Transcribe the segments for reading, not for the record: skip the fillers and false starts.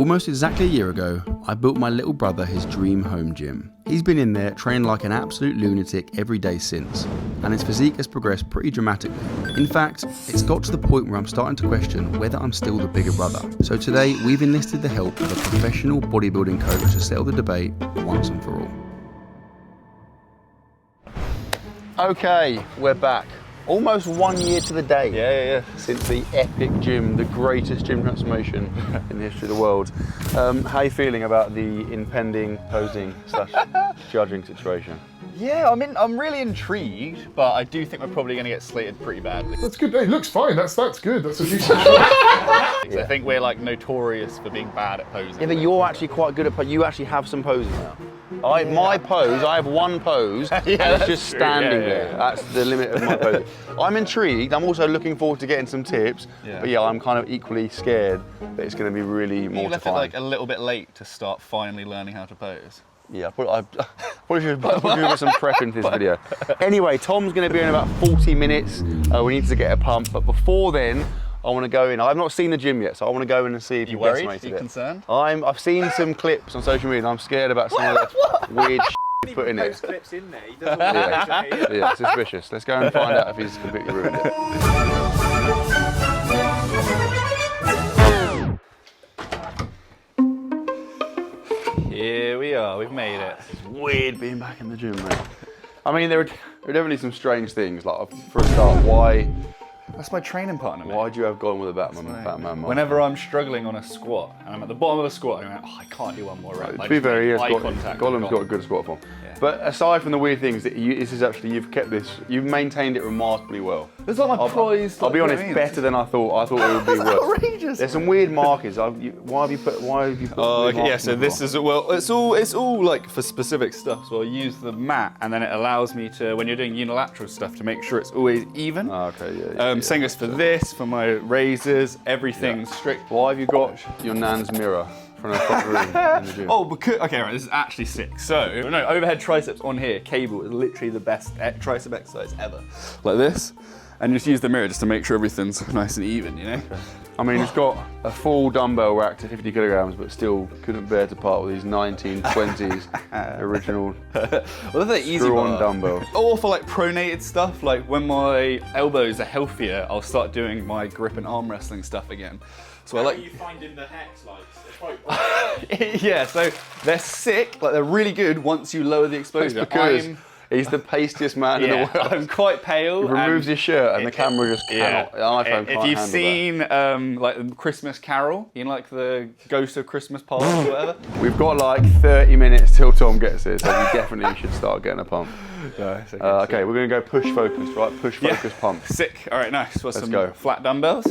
Almost exactly a year ago, I built my little brother his dream home gym. He's been in there training like an absolute lunatic every day since, and his physique has progressed pretty dramatically. In fact, it's got to the point where I'm starting to question whether I'm still the bigger brother. So today, we've enlisted the help of a professional bodybuilding coach to settle the debate once and for all. Okay, we're back. Almost 1 year to the day. Yeah. Since the epic gym, the greatest gym transformation in the history of the world. How are you feeling about the impending posing / judging situation? Yeah, I mean, I'm really intrigued, but I do think we're probably going to get slated pretty badly. That's good. It looks fine. That's good. That's a decent. I think we're like notorious for being bad at posing. Yeah, but you're actually quite good at you actually have some poses now. My pose, I have one pose, and it's just standing there. That's the limit of my pose. I'm intrigued. I'm also looking forward to getting some tips. But yeah, I'm kind of equally scared that it's going to be really mortifying. You left it like a little bit late to start finally learning how to pose. Yeah, I probably should put some prep into this video. Anyway, Tom's going to be in about 40 minutes. We need to get a pump, but before then, I want to go in. I've not seen the gym yet, so I want to go in and see if you you've decimated it. Are you concerned? I've seen some clips on social media and I'm scared about some of the weird shit put in it. Clips in there. He doesn't want to Yeah, suspicious. Let's go and find out if he's completely ruined it. Here we are, we've made it. It's weird being back in the gym, mate. I mean, there are definitely some strange things. Like, for a start, why? That's my training partner, mate. Why do you have gone with a Batman mark? Whenever I'm struggling on a squat, and I'm at the bottom of the squat, I'm like, oh, I can't do one more rep. To be fair, Gollum's got a good squat form. Yeah. But aside from the weird things, you've kept this, you've maintained it remarkably well. It's like my prize. I'll be honest, better than I thought. I thought it would be worse. Outrageous. There's some weird markers. Why have you put? Oh, okay, yeah. So this is it's all like for specific stuff. So I use the mat, and then it allows me to, when you're doing unilateral stuff, to make sure it's always even. Oh, okay, yeah. Same goes for this, for my razors, everything's strict. Why have you got your nan's mirror from a front room in the gym? Oh, because okay, right. This is actually sick. So no, overhead triceps on here. Cable is literally the best tricep exercise ever. Like this. And just use the mirror just to make sure everything's nice and even, you know? Okay. I mean, it's got a full dumbbell rack to 50 kilograms, but still couldn't bear to part with these 1920s original well, that's easy screw-on dumbbell. Or for like pronated stuff, like when my elbows are healthier, I'll start doing my grip and arm wrestling stuff again. So How are you finding the hex lights? Yeah, so they're sick, like they're really good once you lower the exposure. Because he's the pastiest man in the world. I'm quite pale. He removes his shirt and the camera just cannot. The iPhone can't If you've seen like Christmas Carol, you know, like the Ghost of Christmas Past or whatever. We've got like 30 minutes till Tom gets here, so you definitely should start getting a pump. Okay, we're going to go push focus, right? Push focus pump. Sick. All right, nice. Let's go. Flat dumbbells.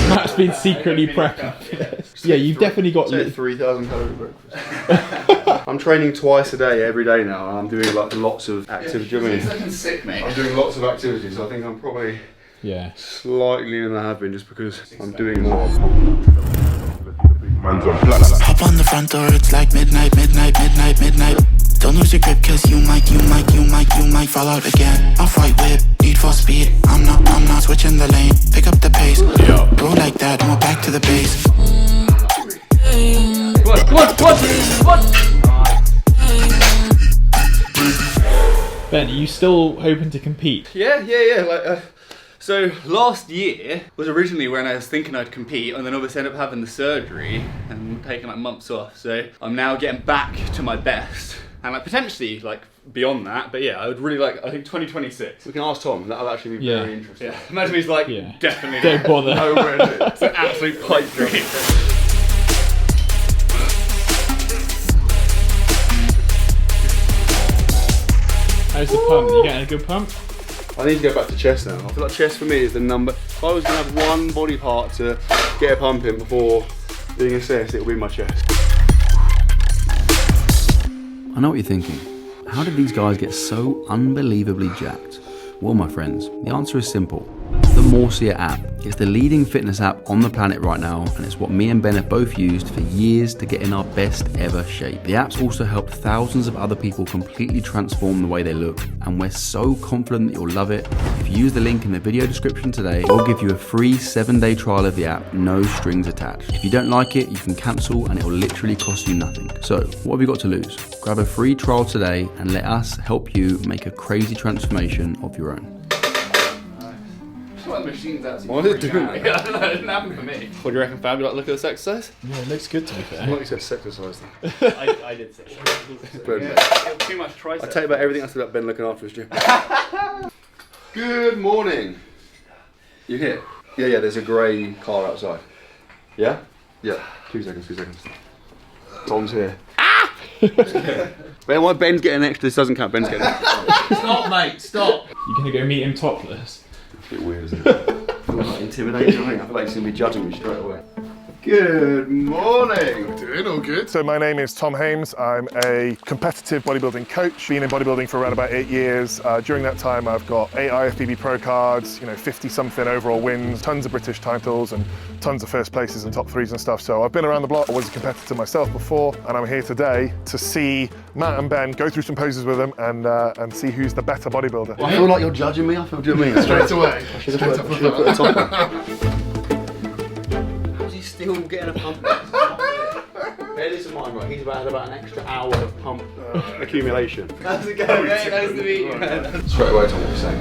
Matt's been secretly prepping for this. Yeah, you've definitely got 3,000 calorie breakfast. I'm training twice a day, every day now, and I'm doing like lots of activity. Do you know what I mean? Fucking sick, mate. I'm doing lots of activities. I think I'm probably slightly leaner than I have been, just because I'm doing more. Hop on the front door, it's like midnight. Don't lose your grip, cause you might fall out again. Off-white whip, need for speed. I'm not switching the lane. Pick up the pace, go like that, and we're back to the base. What? Ben, are you still hoping to compete? Yeah. Like, so last year was originally when I was thinking I'd compete, and then obviously ended up having the surgery and taking like months off. So I'm now getting back to my best, and like potentially like beyond that. But yeah, I would really like. I think 2026. We can ask Tom. That'll actually be very interesting. Yeah. Imagine he's like, definitely don't bother. Nowhere near. It's an absolute pipe dream. How's the pump? You getting a good pump? I need to go back to chest now. I feel like chest for me is the number. If I was going to have one body part to get a pump in before being assessed, it would be my chest. I know what you're thinking. How did these guys get so unbelievably jacked? Well, my friends, the answer is simple. The Morsia app. It's the leading fitness app on the planet right now, and it's what me and Ben have both used for years to get in our best ever shape. The app's also helped thousands of other people completely transform the way they look, and we're so confident that you'll love it. If you use the link in the video description today, we'll give you a free 7-day trial of the app, no strings attached. If you don't like it, you can cancel and it will literally cost you nothing. So, what have you got to lose? Grab a free trial today and let us help you make a crazy transformation of your own. The machine's actually What is it doing? I don't know, it didn't happen for me. What do you reckon, Fab? You like the look at this exercise? Yeah, it looks good to be fair. What you said, exercise then. I did say so. Yeah, too much tricep. I'll tell you about everything else about Ben looking after his gym. Good morning. You here? Yeah, there's a grey car outside. Yeah? Yeah. 2 seconds. Tom's here. Ben, why Ben's getting extra? This doesn't count. Ben's getting extra. Stop, mate, stop. You gonna go meet him topless? It's a bit weird, isn't it? I feel like intimidating, I think. I feel like he's going to be judging me straight away. Good morning. Doing all good. So my name is Tom Hames. I'm a competitive bodybuilding coach. Been in bodybuilding for around about 8 years. During that time, I've got 8 IFBB Pro cards, 50-something overall wins, tons of British titles, and tons of first places and top 3s and stuff. So I've been around the block. I was a competitor myself before, and I'm here today to see Matt and Ben go through some poses with them and see who's the better bodybuilder. I feel like you're judging me. I feel, do you know what I mean? Straight away. Should I put the top on? Still getting a pump. Bear this in mind, right? He's about an extra hour of pump accumulation. How's it going, mate? Nice to meet you, man. Straight away, Tom, what you saying?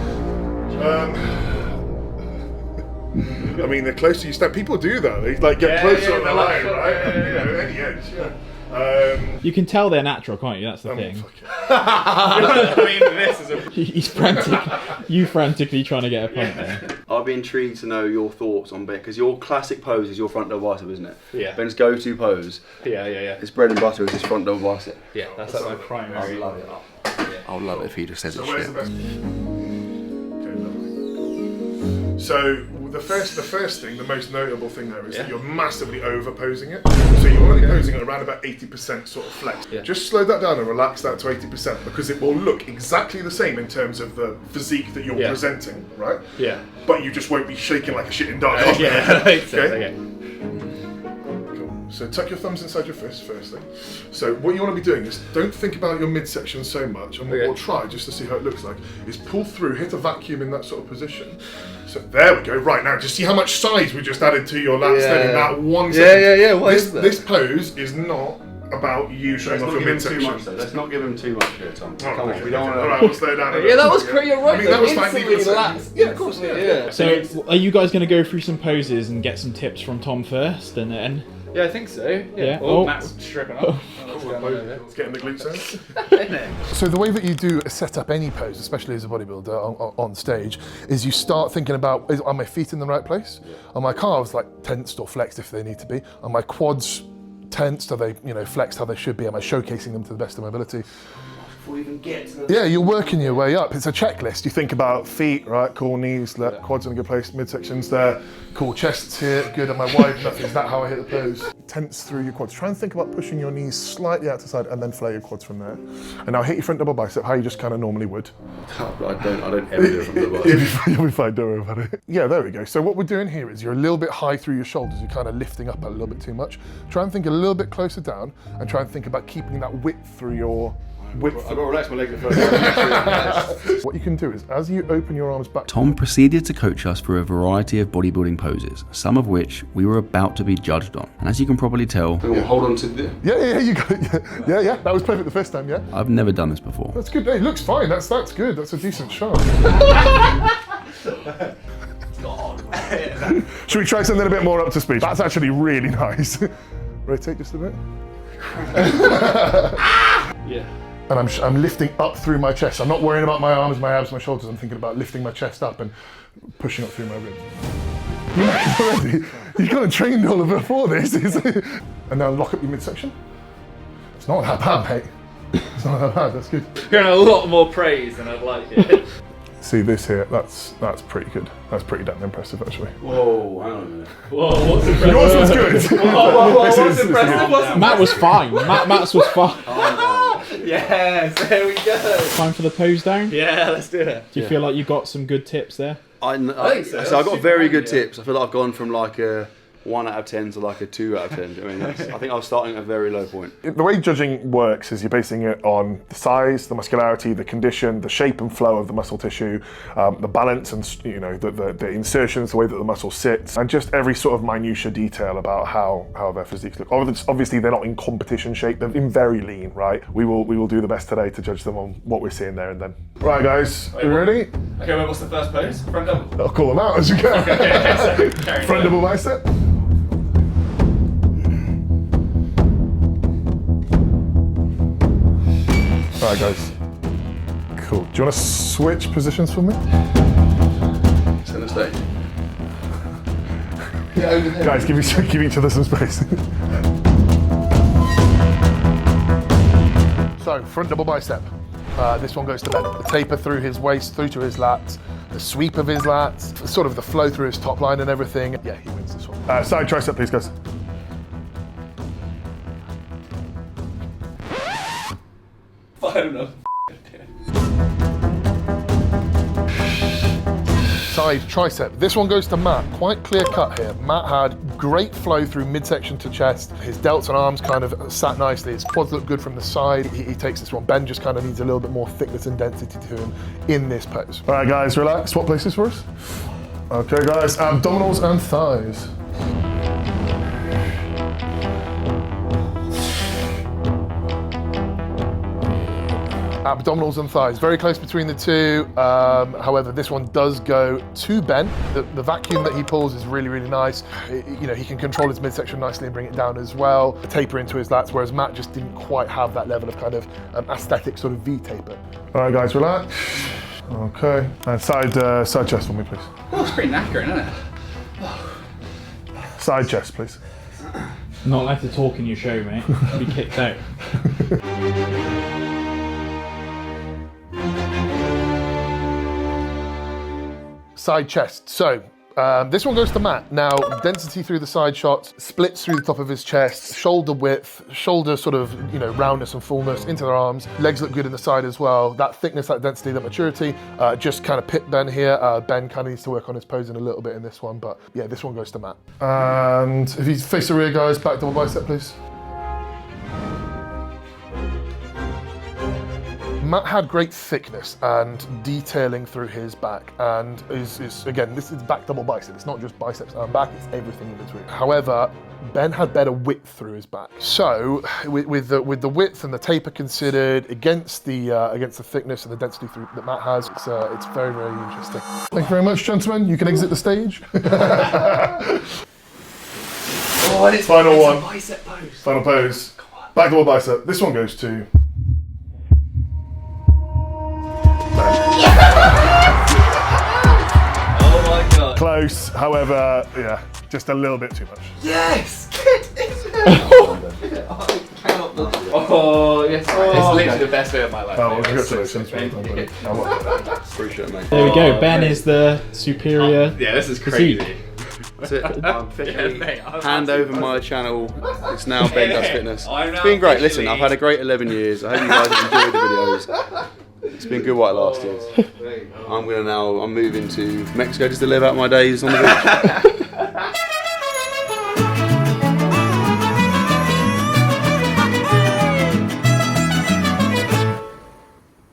I mean, the closer you stand, people do that. They get closer on the line, right? Yeah. Any edge, yeah. You can tell they're natural, can't you? That's the thing. I mean, this is a... He's frantically trying to get a pump there. I'd be intrigued to know your thoughts on Ben, because your classic pose is your front double bicep, isn't it? Yeah. Ben's go-to pose. Yeah. His bread and butter is his front double bicep. Yeah, that's like my primary. I love it. I would love it if he just said So it where's shit. the best? Okay, lovely. So the first thing, the most notable thing there is that you're massively over-posing it. So you're only posing at around about 80% sort of flex. Yeah. Just slow that down and relax that to 80% because it will look exactly the same in terms of the physique that you're presenting, right? Yeah. But you just won't be shaking like a shit in dark. Yeah, that makes sense. Okay. Cool. So tuck your thumbs inside your fists firstly. So what you want to be doing is don't think about your midsection so much, and what we'll try just to see how it looks like is pull through, hit a vacuum in that sort of position. So there we go. Right now, just see how much size we just added to your lats then in that 1 second. Yeah. What is that? This pose is not about you showing off your midsection. Let's not give him too much here, Tom. Oh, Come on, we don't want Alright, we'll slow down a bit. Yeah, that was pretty right. I mean, that was fine. Instantly relaxed. Yeah, of course. Yeah. So, are you guys going to go through some poses and get some tips from Tom first, and then? Yeah, I think so. Yeah. Oh, Matt's stripping up. Let's get in the glutes in. So the way that you do set up any pose, especially as a bodybuilder on stage, is you start thinking about, are my feet in the right place? Are my calves like tensed or flexed if they need to be? Are my quads tensed? Are they flexed how they should be? Am I showcasing them to the best of my ability? Before we even get to the... Yeah, you're working your way up. It's a checklist. You think about feet, right? Cool, knees, quads in a good place, midsections there. Cool, chests here, good. Am I wide enough? Is that how I hit the pose? Tense through your quads. Try and think about pushing your knees slightly out to the side and then flare your quads from there. And now hit your front double bicep, how you just kind of normally would. I don't ever do it from the bottom. You'll be fine, don't worry about it. Yeah, there we go. So what we're doing here is you're a little bit high through your shoulders. You're kind of lifting up a little bit too much. Try and think a little bit closer down and try and think about keeping that width through your... I've got to relax my legs first. What you can do is, as you open your arms back... Tom proceeded to coach us through a variety of bodybuilding poses, some of which we were about to be judged on. And as you can probably tell... Hold on to the... Yeah, you got it. Yeah, that was perfect the first time, yeah? I've never done this before. That's good. Hey, looks fine. That's good. That's a decent shot. Should we try something a bit more up to speed? That's actually really nice. Rotate just a bit. Yeah. And I'm lifting up through my chest. I'm not worrying about my arms, my abs, my shoulders. I'm thinking about lifting my chest up and pushing up through my ribs. You're already. You've got to train all of it for this. And now lock up your midsection. It's not that bad, mate. It's not that bad. That's good. You're getting a lot more praise than I'd like it. See this here? That's pretty good. That's pretty damn impressive, actually. Whoa, hang on a minute. Whoa, what's impressive? Yours was good. What's impressive? Matt was fine. Matt's was fine. Yes, there we go. Time for the pose down. Yeah, let's do it. Do you feel like you got some good tips there? think so. So I got Super very good handy, yeah. tips. I feel like I've gone from like a 1 out of 10 to like a 2 out of 10. I mean, I think I was starting at a very low point. The way judging works is you're basing it on the size, the muscularity, the condition, the shape and flow of the muscle tissue, the balance and the insertions, the way that the muscle sits, and just every sort of minutiae detail about how their physiques look. Obviously, they're not in competition shape; they're in very lean, right? We will do the best today to judge them on what we're seeing there and then. Right, guys, are you ready? Okay, wait, what's the first pose? Front double. I'll call them out as you go. Front double bicep. Alright guys, cool. Do you want to switch positions for me? Center stage. Guys, give each other some space. So, front double bicep. This one goes to Ben. The taper through his waist, through to his lats, the sweep of his lats, sort of the flow through his top line and everything. Yeah, he wins this one. Side tricep, please, guys. I don't know. Side tricep. This one goes to Matt. Quite clear cut here. Matt had great flow through midsection to chest. His delts and arms kind of sat nicely. His quads look good from the side. He takes this one. Ben just kind of needs a little bit more thickness and density to him in this pose. All right, guys, relax. Swap places for us. Okay, guys, abdominals and thighs. Abdominals and thighs, very close between the two. However, this one does go to Ben. The vacuum that he pulls is really, really nice. He can control his midsection nicely and bring it down as well. The taper into his lats, whereas Matt just didn't quite have that level of kind of aesthetic sort of V taper. All right, guys, relax. Okay, and side chest for me, please. Oh, it's pretty knackering, isn't it? Side chest, please. Not allowed to talk in your show, mate. You'll be kicked out. Side chest. So this one goes to Matt. Now, density through the side shots, splits through the top of his chest, shoulder width, shoulder sort of, roundness and fullness into their arms. Legs look good in the side as well. That thickness, that density, that maturity, just kind of pit Ben here. Ben kind of needs to work on his posing a little bit in this one, but yeah, this one goes to Matt. And if you face the rear, guys, back double bicep, please. Matt had great thickness and detailing through his back, and again, this is back double bicep. It's not just biceps and back, it's everything in between. However, Ben had better width through his back. So with the width and the taper considered against the thickness and the density that Matt has, it's very, very interesting. Thank you very much, gentlemen. You can exit the stage. Final one. Bicep pose. Final pose. Back double bicep. This one goes to Oh my god. close, however, yeah, just a little bit too much. Yes! Oh, yes. It's literally the best day of my life. Oh, well, mate. congratulations. Well done, buddy. Appreciate it, mate. There we go. Ben is the superior. Yeah, this is physique. crazy. That's it. I'm officially Yeah, mate, I'm hand over my channel. It's now Mattdoesfitness. I'm now It's been great. Listen, officially- I've had a great 11 years. I hope you guys have enjoyed the videos. It's been good while it lasted. I'm moving to Mexico just to live out my days on the beach.